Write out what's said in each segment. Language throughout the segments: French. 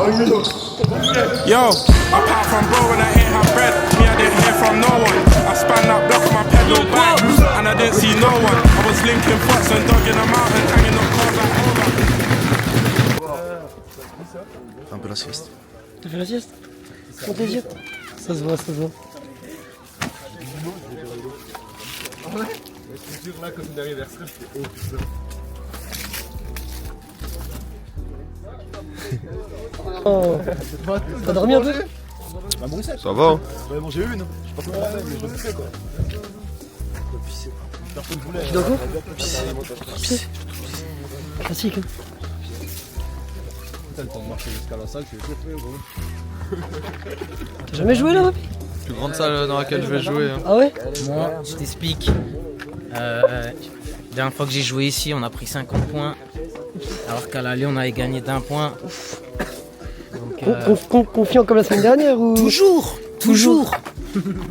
Yo, apart from bro when I ain't have bread, me I didn't hear from no one. I span that block on my pedal bike, and I didn't see no one. I was linking fox and dog in the mountain, hanging up cars like Un peu la sieste. T'as fait la sieste? Pour tes yeux? Ça se voit, ça se voit. Ah ouais? Je suis sûr là, quand on arrive vers ça, je fais oh putain. Oh. T'as dormi un peu? Bah bon, Ça va hein? j'en ai mangé une, je sais pas comment mais je me fais quoi. Tu dois quoi? Pisser. Classique hein. Putain, le temps de marcher jusqu'à la salle, c'est chauffé gros. T'as jamais joué là, Rapi? Plus grande salle dans laquelle je vais jouer. Hein. Ah ouais? Moi, je t'explique. La dernière fois que j'ai joué ici, on a pris 50 points. Alors qu'à l'aller, on avait gagné d'1 point. Donc, Confiant comme la semaine dernière ou? Toujours.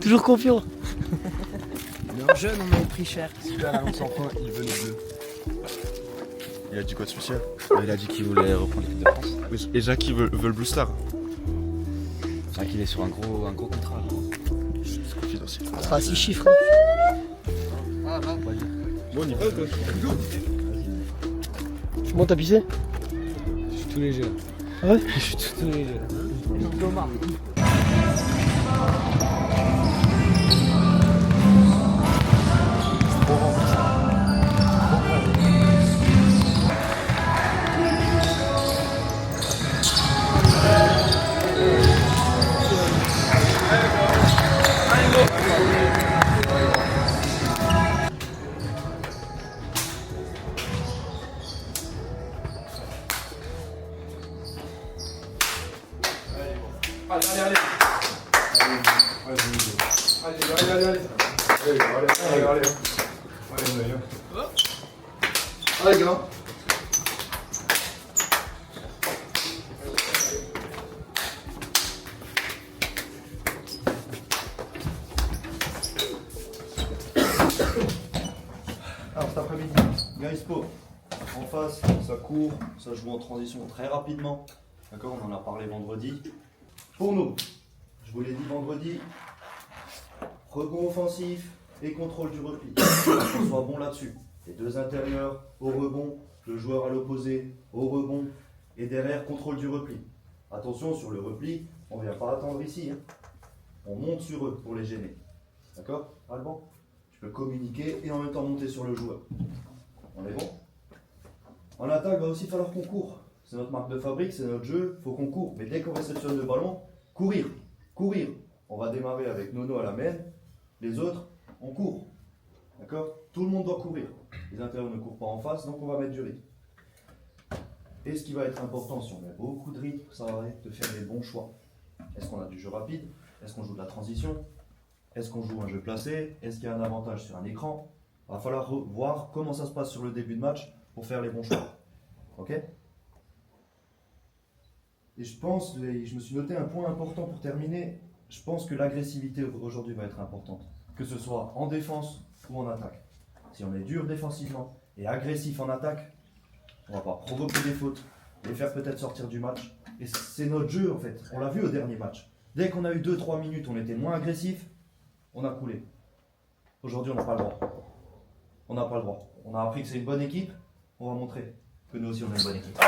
Toujours confiant. Mais en jeune, on avait pris cher. Celui-là, là, on s'en fout, il veut les deux. Il a dit quoi de spécial? Il a dit qu'il voulait reprendre l'équipe de France. Et Jackie veut le Blue Star. C'est vrai qu'il est sur un gros contrat. C'est confidentiel. Ça sera 6 chiffres. Bon, on y va quoi. Bon, t'as pissé? Je suis tout léger là. Ah ouais? Je suis tout léger là. Allez, gars. Alors cet après-midi, Gaispo, en face, ça court, ça joue en transition très rapidement. D'accord, on en a parlé vendredi. Pour nous, je vous l'ai dit vendredi, rebond offensif et contrôle du repli. Qu'on soit bon là-dessus. Les deux intérieurs au rebond, le joueur à l'opposé au rebond et derrière contrôle du repli. Attention sur le repli, on ne vient pas attendre ici. Hein. On monte sur eux pour les gêner. D'accord, Alban? Tu peux communiquer et en même temps monter sur le joueur. On est bon? En attaque, va aussi falloir qu'on court. C'est notre marque de fabrique, c'est notre jeu, il faut qu'on court. Mais dès qu'on réceptionne le ballon, courir. On va démarrer avec Nono à la main, les autres, on court. D'accord? Tout le monde doit courir. Les intérieurs ne courent pas en face, donc on va mettre du rythme. Et ce qui va être important, si on met beaucoup de rythme, ça va être de faire les bons choix. Est-ce qu'on a du jeu rapide? Est-ce qu'on joue de la transition? Est-ce qu'on joue un jeu placé? Est-ce qu'il y a un avantage sur un écran? Il va falloir voir comment ça se passe sur le début de match pour faire les bons choix. Ok? Et je pense, et je me suis noté un point important pour terminer, je pense que l'agressivité aujourd'hui va être importante. Que ce soit en défense ou en attaque. Si on est dur défensivement et agressif en attaque, on va pas provoquer des fautes, les faire peut-être sortir du match. Et c'est notre jeu en fait, on l'a vu au dernier match. Dès qu'on a eu 2-3 minutes, on était moins agressif, on a coulé. Aujourd'hui, on n'a pas le droit. On n'a pas le droit. On a appris que c'est une bonne équipe, on va montrer que nous aussi on est une bonne équipe.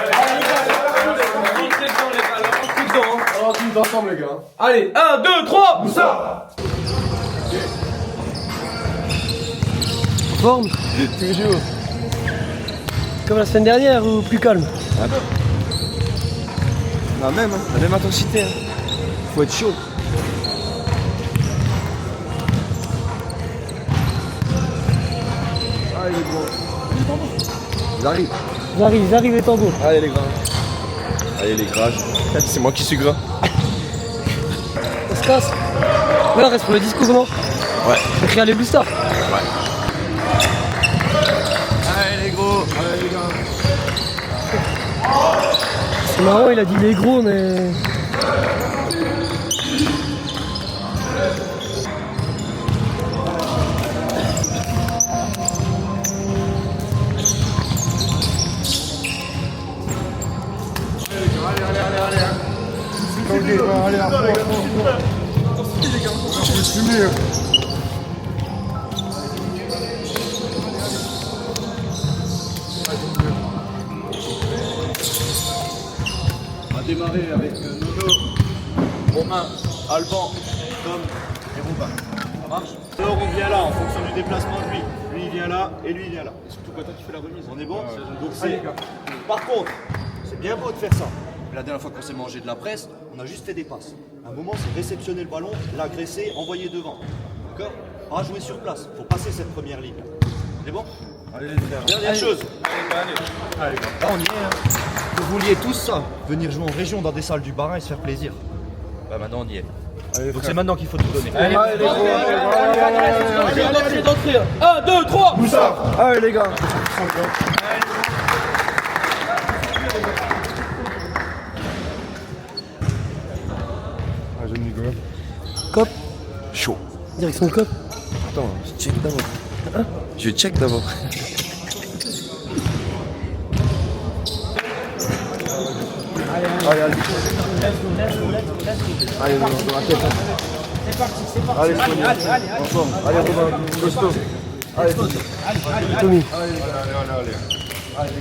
Alors, tous ensemble, les gars. Allez, 1, 2, 3, Moussa! Forme? Toujours. Comme la semaine dernière ou plus calme? La même intensité. Hein. Faut être chaud. Ah, il est bon. Ils Ils arrivent les tambours. Allez, les gars. Allez les gras. C'est moi qui suis gras. On se casse. Là, reste pour le discours, non? Ouais. Écrire les Blue Stars. Ouais. Allez les gros. Allez, les gars. C'est marrant, il a dit les gros, mais. Allez, allez, allez, allez. Allez, à fond. On va démarrer avec Nono, Romain, Alban, Tom et Robin. Ça marche? Alors on vient là en fonction du déplacement de lui. Lui il vient là et lui il vient là. Et surtout quand toi tu fais la remise. On est bon? Donc c'est. Par contre, c'est bien beau de faire ça. Mais la dernière fois qu'on s'est mangé de la presse, on a juste fait des passes. À un moment, c'est réceptionner le ballon, l'agresser, envoyer devant. D'accord? Pas jouer sur place. Faut passer cette première ligne. On est bon? Allez les frères. Dernière chose. Allez. Là on y est. Hein. Vous vouliez tous ça, venir jouer en région dans des salles du Bas-Rhin et se faire plaisir. Bah maintenant on y est. Allez, donc c'est maintenant qu'il faut tout donner. Allez, d'entrée. 1, 2, 3. Allez les gars. Ah, j'aime Nicolas. Cop. Chaud. Direction cop. Attends, je check d'abord. Je check d'abord. Allez, allez. Allez, dans la tête. C'est parti, c'est parti. Allez, ensemble. Allez, Robin, costaud. Allez, Tommy. allez.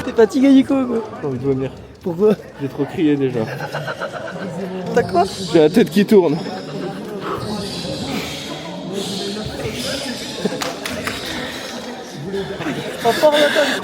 T'es fatigué, Nico, quoi. J'ai envie de vomir. Pourquoi? J'ai trop crié déjà. T'as quoi? J'ai la tête qui tourne. Encore la tête.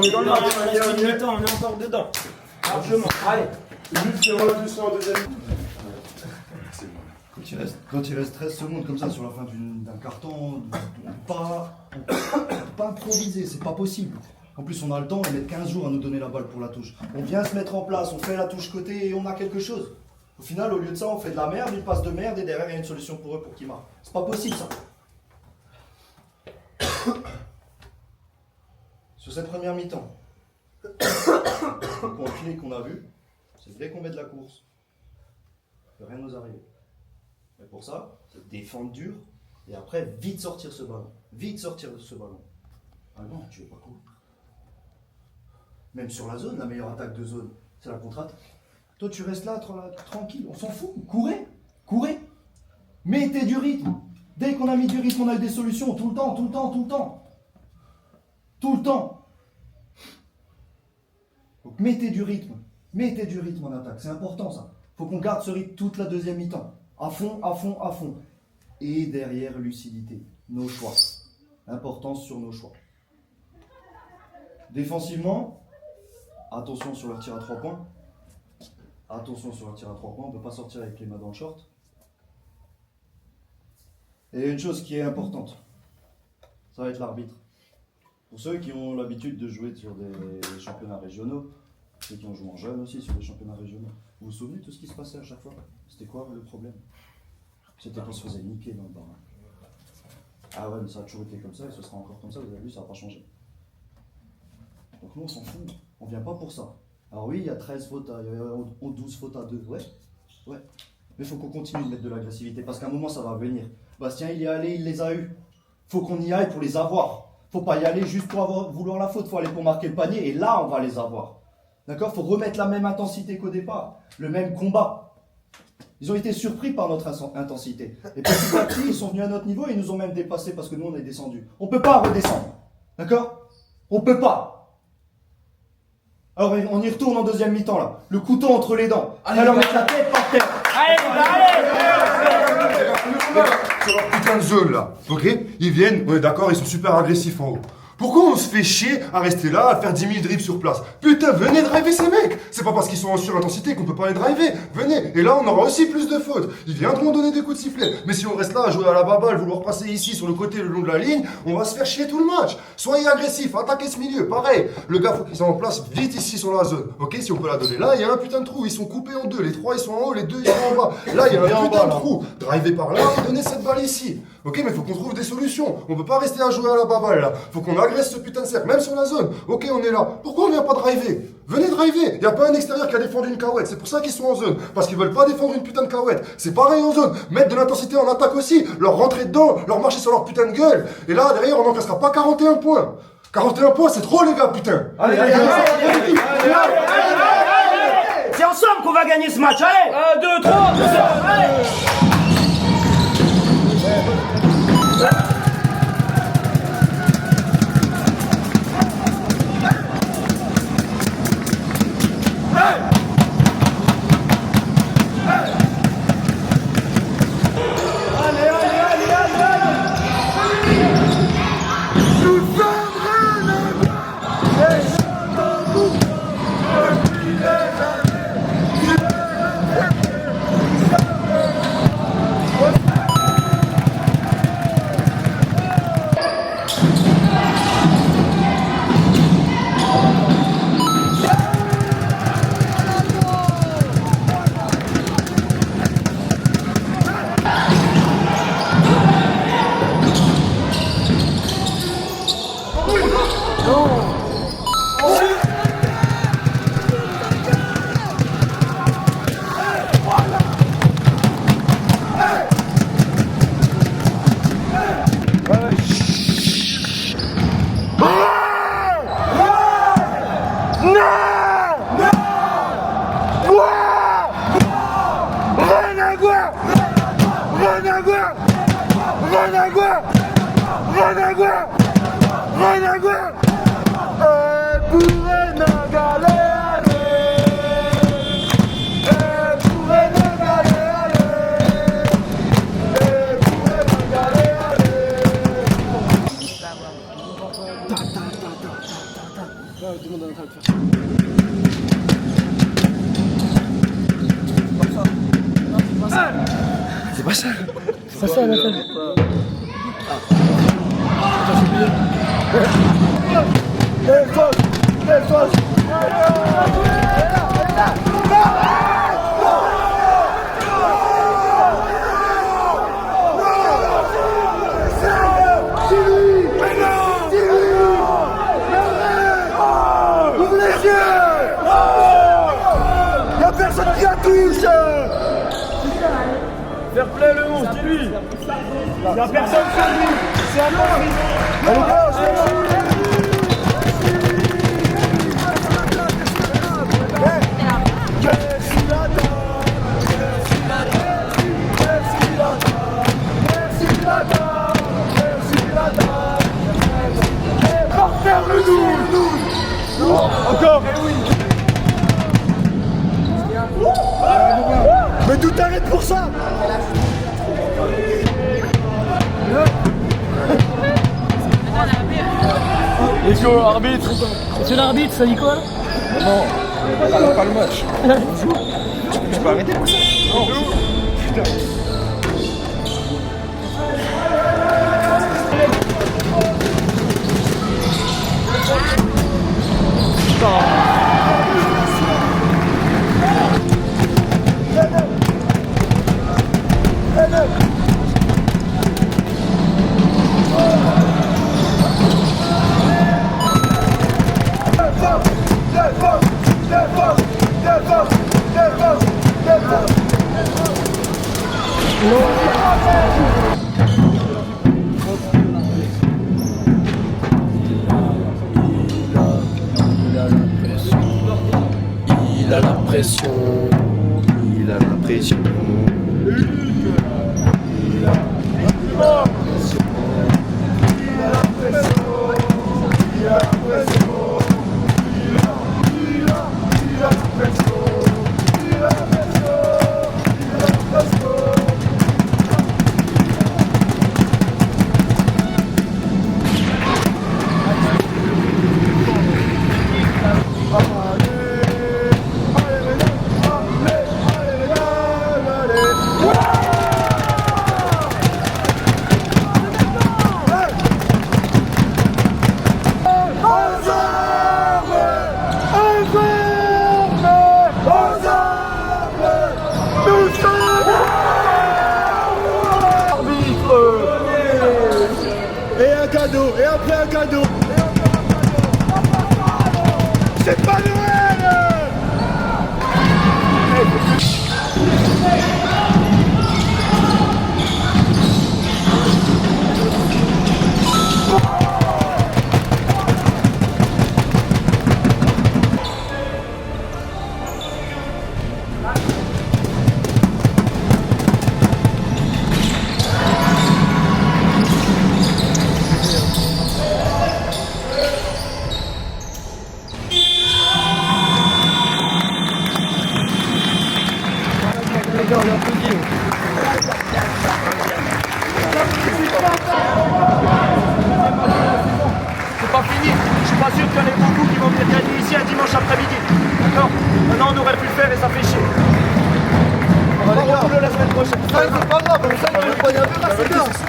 est dans le match. On est encore dedans. Largement. Allez. Juste qu'il y aura du sang en deuxième. Quand il reste 13 secondes comme ça sur la fin d'un carton, on peut pas improviser, c'est pas possible. En plus, on a le temps, ils mettent 15 jours à nous donner la balle pour la touche. On vient se mettre en place, on fait la touche côté et on a quelque chose. Au final, au lieu de ça, on fait de la merde, ils passent de merde et derrière, il y a une solution pour eux pour qu'ils marquent. C'est pas possible ça. Sur cette première mi-temps, le point clé qu'on a vu, c'est dès qu'on met de la course, rien ne nous arrive. Mais pour ça, c'est défendre dur et après vite sortir ce ballon. Vite sortir de ce ballon. Ah non, tu veux pas courir. Même sur la zone, la meilleure attaque de zone, c'est la contre-attaque. Toi, tu restes là tranquille, on s'en fout. Courez, courez. Mettez du rythme. Dès qu'on a mis du rythme, on a eu des solutions. Tout le temps, tout le temps, tout le temps. Tout le temps. Donc mettez du rythme. Mettez du rythme en attaque. C'est important ça. Faut qu'on garde ce rythme toute la deuxième mi-temps. À fond, à fond, à fond. Et derrière, lucidité. Nos choix. Importance sur nos choix. Défensivement, attention sur leur tir à 3 points. Attention sur leur tir à 3 points. On ne peut pas sortir avec les mains dans le short. Et une chose qui est importante, ça va être l'arbitre. Pour ceux qui ont l'habitude de jouer sur des championnats régionaux, ceux qui ont joué en jeune aussi sur des championnats régionaux, vous vous souvenez de tout ce qui se passait à chaque fois? C'était quoi le problème? C'était qu'on se faisait niquer dans le bar. Ah ouais, mais ça a toujours été comme ça et ce sera encore comme ça, vous avez vu, ça n'a pas changé. Donc nous on s'en fout, on vient pas pour ça. Alors oui, il y a 13 fautes, il y a 12 fautes à 2, ouais. Mais il faut qu'on continue de mettre de l'agressivité parce qu'à un moment ça va venir. Bastien il y est allé, il les a eus. Faut qu'on y aille pour les avoir. Faut pas y aller juste pour vouloir la faute, faut aller pour marquer le panier et là on va les avoir. D'accord? Faut remettre la même intensité qu'au départ, le même combat. Ils ont été surpris par notre intensité. Et petit à petit, ils sont venus à notre niveau et ils nous ont même dépassés parce que nous on est descendus. On peut pas redescendre. D'accord? On peut pas. Alors on y retourne en deuxième mi-temps là. Le couteau entre les dents. Allez, alors mettre la tête par terre. Sur leur putain de zone là, ok? Ils viennent, on est d'accord, ils sont super agressifs en haut. Pourquoi on se fait chier à rester là, à faire 10 000 dribbles sur place? Putain, venez driver ces mecs! C'est pas parce qu'ils sont en surintensité qu'on peut pas les driver. Venez! Et là, on aura aussi plus de fautes. Ils viendront donner des coups de sifflet. Mais si on reste là à jouer à la baballe, vouloir passer ici sur le côté le long de la ligne, on va se faire chier tout le match. Soyez agressifs, attaquez ce milieu. Pareil, le gars, faut qu'ils soient en place vite ici sur la zone. Ok, si on peut la donner là, il y a un putain de trou. Ils sont coupés en deux. Les 3 ils sont en haut, les 2 ils sont en bas. Là, il y a un putain de trou. Drivez par là et donnez cette balle ici. Ok, mais faut qu'on trouve des solutions. On peut pas rester à jouer à la baballe là. Faut qu'on agresse ce putain de cercle, même sur la zone. Ok, on est là. Pourquoi on vient pas driver? Venez driver. Y a pas un extérieur qui a défendu une carouette. C'est pour ça qu'ils sont en zone. Parce qu'ils veulent pas défendre une putain de carouette. C'est pareil en zone. Mettre de l'intensité en attaque aussi. Leur rentrer dedans. Leur marcher sur leur putain de gueule. Et là, derrière, on n'encaissera pas 41 points. 41 points, c'est trop les gars, putain. Allez, c'est ensemble qu'on va gagner ce match. Allez. 1, 2, 3. Allez. C'est pas ça. C'est pas ça, Nathan. Y'a personne qui la touche. Fair play le 11, dis-lui. Y'a personne sur lui. C'est un homme. Allez, encore. Mais d'où t'arrêtes pour ça? Let's go, arbitre. C'est l'arbitre, ça dit quoi? Non, on pas le match. Tu peux arrêter? Non. Putain. Il a la pression. Il a la pression. Et un cadeau, et après un cadeau. C'est pas Noël. C'est pas fini, je suis pas sûr qu'il y en ait beaucoup qui vont venir gagner ici un dimanche après-midi. D'accord? Maintenant on aurait pu le faire et ça fait chier. On va reprendre la semaine prochaine. C'est pas grave,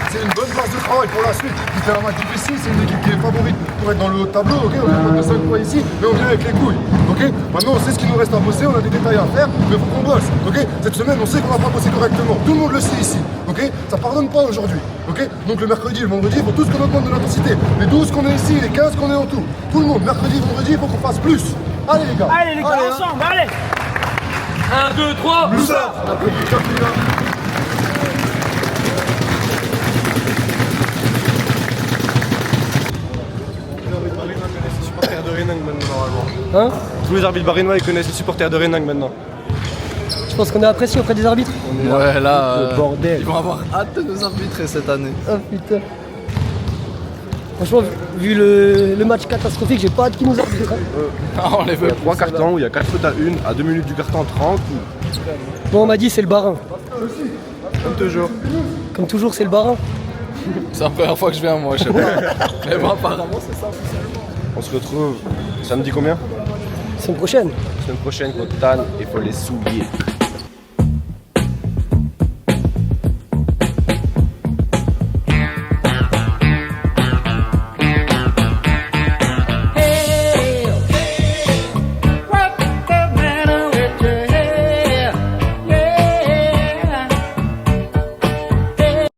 c'est une bonne base de travail pour la suite. C'est un match difficile, c'est une équipe qui est favorite pour être dans le haut de tableau, ok? On est de 5 points ici, mais on vient avec les couilles, ok? Maintenant on sait ce qu'il nous reste à bosser, on a des détails à faire, mais faut qu'on bosse, ok? Cette semaine on sait qu'on va pas bosser correctement, tout le monde le sait ici, ok? Ça pardonne pas aujourd'hui, ok? Donc le mercredi et le vendredi, il faut tous qu'on augmente de l'intensité. Les 12 qu'on est ici, les 15 qu'on est en tout. Tout le monde, mercredi, vendredi, il faut qu'on fasse plus. Allez les gars! Allez les gars, ensemble, allez. 1, 2, 3. Nous ça! Hein? Tous les arbitres barinois ils connaissent les supporters de Renang maintenant. Je pense qu'on est apprécié auprès des arbitres. Ouais, là, bordel. ils vont avoir hâte de nous arbitrer cette année. Oh putain. Franchement, vu le match catastrophique, j'ai pas hâte qu'ils nous arbitrent. Hein. On les veut. 3 cartons où il y a 4 fautes à 1, à 2 minutes du carton 30. Bon, on m'a dit c'est le barin. Comme toujours. Comme toujours, c'est le barin. C'est la première fois que je viens, moi, je sais pas. Mais bon, apparemment, c'est ça. On se retrouve samedi combien? Semaine prochaine. Semaine prochaine contre Tannes, il faut les souiller.